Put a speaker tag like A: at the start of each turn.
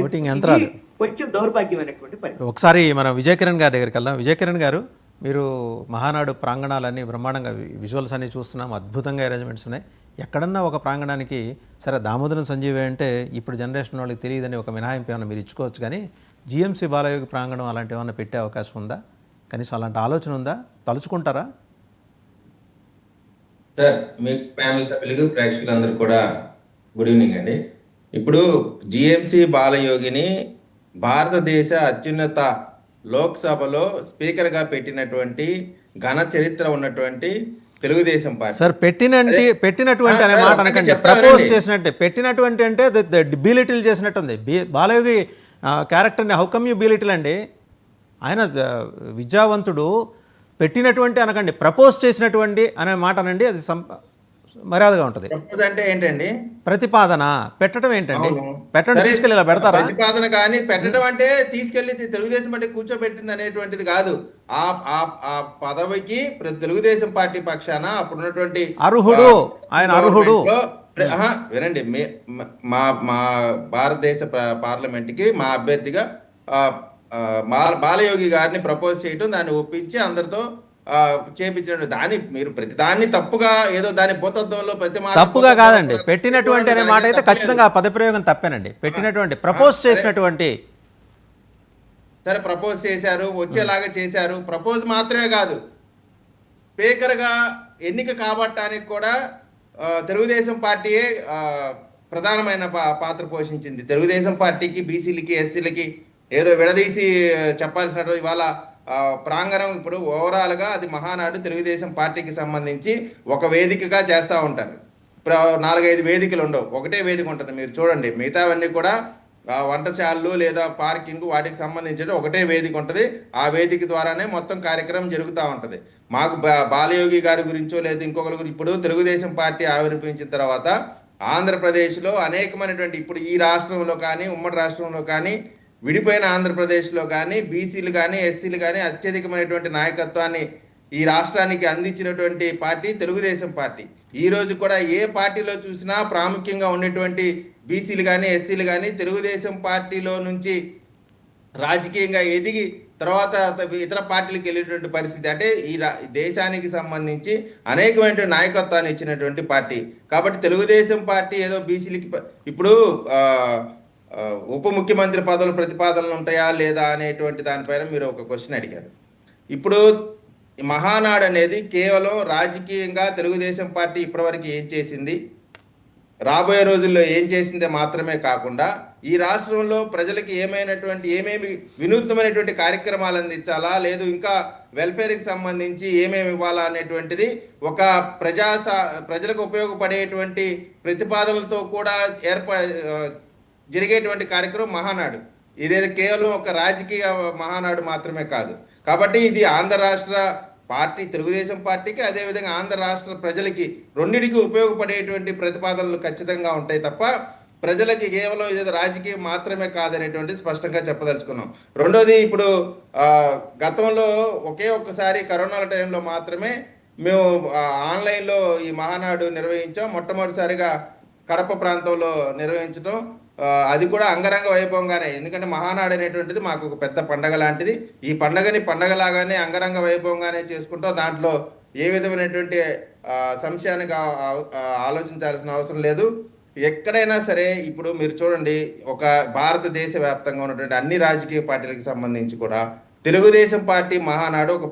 A: Voting యంత్రాలు
B: కొంచెం దౌర్భాగ్యమైనటువంటి పరిస్థితి.
A: ఒకసారి మనం విజయ్ కిరణ్ గారి దగ్గరికి వెళ్దాం. విజయ్ కిరణ్ గారు, మీరు మహానాడు ప్రాంగణాలన్నీ బ్రహ్మాండంగా విజువల్స్ అన్నీ చూస్తున్నాం, అద్భుతంగా అరేంజ్మెంట్స్ ఉన్నాయి. ఎక్కడన్నా ఒక ప్రాంగణానికి సరే దామోదరం సంజీవి అంటే ఇప్పుడు జనరేషన్ వాళ్ళకి తెలియదని ఒక మినహాయింపు ఏమైనా మీరు ఇచ్చుకోవచ్చు, కానీ జిఎంసీ బాలయోగి ప్రాంగణం అలాంటివి ఏమైనా పెట్టే అవకాశం ఉందా? కనీసం అలాంటి ఆలోచన ఉందా? తలుచుకుంటారా?
C: సార్, మీ ప్యానల్ సభ్యులకు ప్రేక్షకులందరూ కూడా గుడ్ ఈవినింగ్ అండి. ఇప్పుడు జిఎంసి బాలయోగిని భారతదేశ అత్యున్నత లోక్సభలో స్పీకర్గా పెట్టినటువంటి ఘన చరిత్ర ఉన్నటువంటి తెలుగుదేశం పార్టీ.
A: సార్, పెట్టినటువంటి అనే మాట అనకండి, ప్రపోజ్ చేసినట్టే. పెట్టినటువంటి అంటే బీలిటిల్ చేసినట్టుంది. బాలయోగి క్యారెక్టర్ని హౌ కమ్ యూ బీలిటిల్ అండి? ఆయన విద్యావంతుడు. పెట్టినటువంటి అనకండి, ప్రపోజ్ చేసినటువంటి అనే మాట అనండి, అది మర్యాదగా ఉంటుంది.
C: అంటే ఏంటండి?
A: ప్రతిపాదన పెట్టడం ఏంటండి? పెట్టండి, తీసుకెళ్ళి ఇలా పెడతారా?
C: ప్రతిపాదన కానీ పెట్టడం అంటే తీసుకెళ్లి తెలుగుదేశం పార్టీ కూర్చోబెట్టింది అనేటువంటిది కాదు. ఆ పదవికి తెలుగుదేశం పార్టీ పక్షాన అప్పుడున్నటువంటి
A: అర్హుడు, ఆయన అర్హుడు.
C: వినండి, మా భారతదేశ పార్లమెంట్ కి మా అభ్యర్థిగా బాలయోగి గారిని ప్రపోజ్ చేయటం, దాన్ని ఒప్పించి అందరితో చేపించడం. మీరు ప్రతిదాన్ని తప్పుగా ఏదో దాని భూతత్వంలో
A: తప్పుగా కాదండి. పెట్టినటువంటి అనే మాట అయితే ఖచ్చితంగా పదప్రయోగం తప్పేనండి. పెట్టినటువంటి, ప్రపోజ్ చేసినటువంటి.
C: సరే, ప్రపోజ్ చేశారు, వచ్చేలాగా చేశారు. ప్రపోజ్ మాత్రమే కాదు, స్పీకర్గా ఎన్నిక కాబట్టడానికి కూడా తెలుగుదేశం పార్టీయే ప్రధానమైన పాత్ర పోషించింది. తెలుగుదేశం పార్టీకి బీసీలకి ఎస్సీలకి ఏదో విడదీసి చెప్పాల్సినటువంటి ఇవాళ ప్రాంగణం ఇప్పుడు ఓవరాల్గా అది మహానాడు తెలుగుదేశం పార్టీకి సంబంధించి ఒక వేదికగా చేస్తూ ఉంటారు. ఇప్పుడు 4-5 వేదికలు ఉండవు, ఒకటే వేదిక ఉంటుంది. మీరు చూడండి, మిగతావన్నీ కూడా వంటశాలలు లేదా పార్కింగ్ వాటికి సంబంధించి ఒకటే వేదిక ఉంటుంది. ఆ వేదిక ద్వారానే మొత్తం కార్యక్రమం జరుగుతూ ఉంటుంది. మాకు బాలయోగి గారి గురించో లేదా ఇంకొకరి గురించి, ఇప్పుడు తెలుగుదేశం పార్టీ ఆవిర్భవించిన తర్వాత ఆంధ్రప్రదేశ్లో అనేకమైనటువంటి, ఇప్పుడు ఈ రాష్ట్రంలో కానీ ఉమ్మడి రాష్ట్రంలో కానీ విడిపోయిన ఆంధ్రప్రదేశ్లో కానీ బీసీలు కానీ ఎస్సీలు కానీ అత్యధికమైనటువంటి నాయకత్వాన్ని ఈ రాష్ట్రానికి అందించినటువంటి పార్టీ తెలుగుదేశం పార్టీ. ఈ రోజు కూడా ఏ పార్టీలో చూసినా ప్రాముఖ్యంగా ఉండేటువంటి బీసీలు కానీ ఎస్సీలు కానీ తెలుగుదేశం పార్టీలో నుంచి రాజకీయంగా ఎదిగి తర్వాత ఇతర పార్టీలకు వెళ్ళేటువంటి పరిస్థితి. అంటే ఈ దేశానికి సంబంధించి అనేకమైన నాయకత్వాన్ని ఇచ్చినటువంటి పార్టీ. కాబట్టి తెలుగుదేశం పార్టీ ఏదో బీసీలకి, ఇప్పుడు ఉప ముఖ్యమంత్రి పదవుల ప్రతిపాదనలు ఉంటాయా లేదా అనేటువంటి దానిపైన మీరు ఒక క్వశ్చన్ అడిగారు. ఇప్పుడు మహానాడు అనేది కేవలం రాజకీయంగా తెలుగుదేశం పార్టీ ఇప్పటివరకు ఏం చేసింది, రాబోయే రోజుల్లో ఏం చేసిందే మాత్రమే కాకుండా ఈ రాష్ట్రంలో ప్రజలకి ఏమేమి వినూత్నమైనటువంటి కార్యక్రమాలు అందించాలా, లేదు ఇంకా వెల్ఫేర్కి సంబంధించి ఏమేమి ఇవ్వాలా అనేటువంటిది ఒక ప్రజలకు ఉపయోగపడేటువంటి ప్రతిపాదనలతో కూడా జరిగేటువంటి కార్యక్రమం మహానాడు. ఇదేదో కేవలం ఒక రాజకీయ మహానాడు మాత్రమే కాదు. కాబట్టి ఇది ఆంధ్ర రాష్ట్ర పార్టీ తెలుగుదేశం పార్టీకి, అదేవిధంగా ఆంధ్ర రాష్ట్ర ప్రజలకి రెండింటికి ఉపయోగపడేటువంటి ప్రతిపాదనలు ఖచ్చితంగా ఉంటాయి తప్ప ప్రజలకి కేవలం ఇదేదో రాజకీయం మాత్రమే కాదనేటువంటిది స్పష్టంగా చెప్పదలుచుకున్నాం. రెండోది, ఇప్పుడు గతంలో ఒక్కసారి కరోనా టైంలో మాత్రమే మేము ఆన్లైన్లో ఈ మహానాడు నిర్వహించాం. మొట్టమొదటిసారిగా కడప ప్రాంతంలో నిర్వహించడం, అది కూడా అంగరంగ వైభవంగానే. ఎందుకంటే మహానాడు అనేటువంటిది మాకు ఒక పెద్ద పండగ లాంటిది. ఈ పండగని పండగలాగానే అంగరంగ వైభవంగానే చేసుకుంటాం. దాంట్లో ఏ విధమైనటువంటి సంశయానికి ఆలోచించాల్సిన అవసరం లేదు. ఎక్కడైనా సరే ఇప్పుడు మీరు చూడండి, ఒక భారతదేశ వ్యాప్తంగా ఉన్నటువంటి అన్ని రాజకీయ పార్టీలకు సంబంధించి కూడా తెలుగుదేశం పార్టీ మహానాడు ఒక